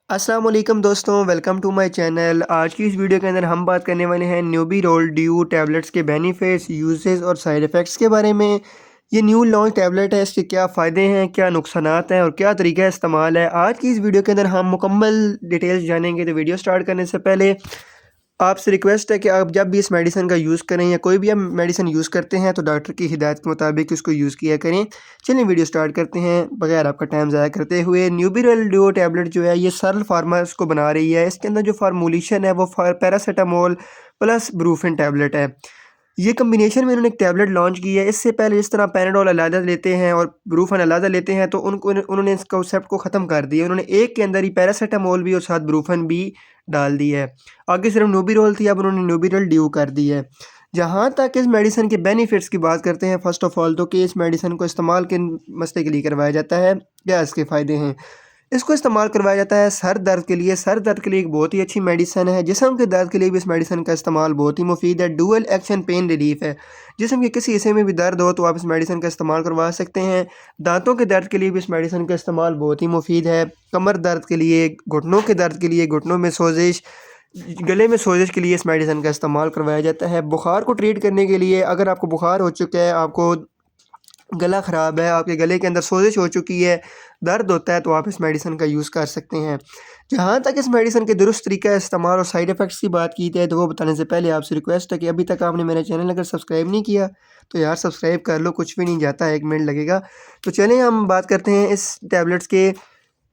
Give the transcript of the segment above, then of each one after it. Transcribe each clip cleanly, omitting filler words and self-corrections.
अस्सलाम वालेकुम दोस्तों, वेलकम टू माय चैनल। आज की इस वीडियो के अंदर हम बात करने वाले हैं न्यूबीरोल ड्यू टैबलेट्स के बेनिफिट्स, यूजेस और साइड इफ़ेक्ट्स के बारे में। ये न्यू लॉन्च टैबलेट है, इसके क्या फ़ायदे हैं, क्या नुकसानात हैं और क्या तरीका इस्तेमाल है। आज की इस वीडियो के अंदर हम मुकम्मल डिटेल्स जानेंगे। तो वीडियो स्टार्ट करने से पहले आपसे रिक्वेस्ट है कि आप जब भी इस मेडिसिन का यूज़ करें या कोई भी आप मेडिसिन यूज़ करते हैं तो डॉक्टर की हिदायत के मुताबिक उसको यूज़ किया करें। चलिए वीडियो स्टार्ट करते हैं बगैर आपका टाइम ज़ाया करते हुए। न्यूबीरोल ड्यू टैबलेट जो है ये सरल फार्मा इसको बना रही है। इसके अंदर जो फार्मूलेशन है वो पैरासीटामोल प्लस ब्रूफिन टैबलेट है। ये कम्बिनेशन में इन्होंने एक टैबलेट लॉन्च की है। इससे पहले जिस तरह पैनाडोल अलग लेते हैं और ब्रूफन अलग लेते हैं तो उन्होंने इस कॉन्सेप्ट को ख़त्म कर दिया। उन्होंने एक के अंदर ही पैरासीटामोल भी और साथ ब्रूफन भी डाल दी है। आगे सिर्फ न्यूबीरोल थी, अब उन्होंने न्यूबीरोल ड्यू कर दी है। जहाँ तक इस मेडिसिन के बेनिफिट्स की बात करते हैं, फ़र्स्ट ऑफ़ ऑल तो कि इस मेडिसिन को इस्तेमाल किन मसले के लिए करवाया जाता है, क्या इसके फ़ायदे हैं। इसको इस्तेमाल करवाया जाता है सर दर्द के लिए। सर दर्द के लिए एक बहुत ही अच्छी मेडिसिन है। जिस्म के दर्द के लिए भी इस मेडिसिन का इस्तेमाल बहुत ही मुफीद है। डुअल एक्शन पेन रिलीफ है। जिस्म के किसी हिस्से में भी दर्द हो तो आप इस मेडिसिन का इस्तेमाल करवा सकते हैं। दांतों के दर्द के लिए भी इस मेडिसिन का इस्तेमाल बहुत ही मुफीद है। कमर दर्द के लिए, घुटनों के दर्द के लिए, घुटनों में सोजिश, गले में सोजिश के लिए इस मेडिसिन का इस्तेमाल करवाया जाता है। बुखार को ट्रीट करने के लिए, अगर आपको बुखार हो चुका है, आपको गला ख़राब है, आपके गले के अंदर सोजिश हो चुकी है, दर्द होता है, तो आप इस मेडिसिन का यूज़ कर सकते हैं। जहाँ तक इस मेडिसिन के दुरुस्त तरीका इस्तेमाल और साइड इफ़ेक्ट्स की बात की जाए तो वो बताने से पहले आपसे रिक्वेस्ट है कि अभी तक आपने मेरा चैनल अगर सब्सक्राइब नहीं किया तो यार सब्सक्राइब कर लो, कुछ भी नहीं जाता, 1 मिनट लगेगा। तो चलें हम बात करते हैं इस टैबलेट्स के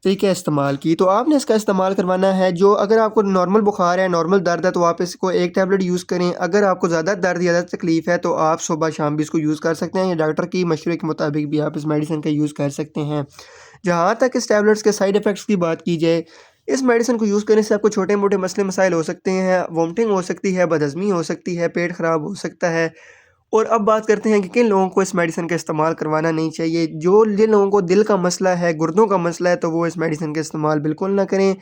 तरीके इस्तेमाल की। तो आपने इसका इस्तेमाल करवाना है, जो अगर आपको नॉर्मल बुखार है, नॉर्मल दर्द है तो आप इसको एक टैबलेट यूज़ करें। अगर आपको ज़्यादा दर्द, ज़्यादा तकलीफ़ है तो आप सुबह शाम भी इसको यूज़ कर सकते हैं या डॉक्टर की मशवरे के मुताबिक भी आप इस मेडिसिन का यूज़ कर सकते हैं। जहाँ तक इस टैबलेट्स के साइड इफ़ेक्ट्स की बात की जाए, इस मेडिसिन को यूज़ करने से आपको छोटे मोटे मसले मसाइल हो सकते हैं। वोमिटिंग हो सकती है, बदहज़मी हो सकती है, पेट ख़राब हो सकता है। और अब बात करते हैं कि किन लोगों को इस मेडिसिन का इस्तेमाल करवाना नहीं चाहिए। जिन लोगों को दिल का मसला है, गुर्दों का मसला है, तो वो इस मेडिसिन का इस्तेमाल बिल्कुल ना करें।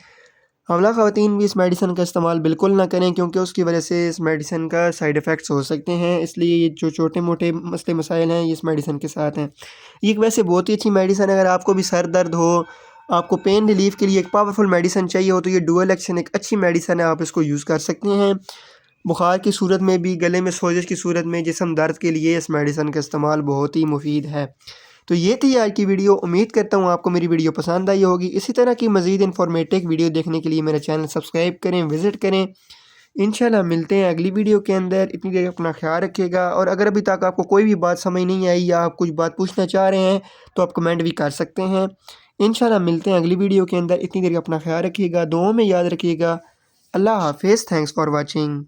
हमला ख़वातीन भी इस मेडिसिन का इस्तेमाल बिल्कुल ना करें, क्योंकि उसकी वजह से इस मेडिसिन का साइड इफ़ेक्ट्स हो सकते हैं। इसलिए ये जो छोटे मोटे मसले मसाइल हैं ये इस मेडिसिन के साथ हैं। ये एक वैसे बहुत ही अच्छी मेडिसिन है। अगर आपको भी सर दर्द हो, आपको पेन रिलीफ़ के लिए एक पावरफुल मेडिसिन चाहिए हो तो ये डुअल एक्शन एक अच्छी मेडिसिन है, आप इसको यूज़ कर सकते हैं। बुखार की सूरत में भी, गले में सोजिश की सूरत में, जिस्म दर्द के लिए इस मेडिसिन का इस्तेमाल बहुत ही मुफीद है। तो ये थी आज की वीडियो। उम्मीद करता हूँ आपको मेरी वीडियो पसंद आई होगी। इसी तरह की मज़ीद इन्फॉर्मेटिव वीडियो देखने के लिए मेरा चैनल सब्सक्राइब करें, विज़िट करें। इंशाल्लाह मिलते हैं अगली वीडियो के अंदर। इतनी देर अपना ख्याल रखिएगा। और अगर अभी तक आपको कोई भी बात समझ नहीं आई या आप कुछ बात पूछना चाह रहे हैं तो आप कमेंट भी कर सकते हैं। इंशाल्लाह मिलते हैं अगली वीडियो के अंदर। इतनी देर अपना ख्याल रखिएगा, दुआओं में याद रखिएगा। अल्लाह हाफ़िज़। Thanks for watching.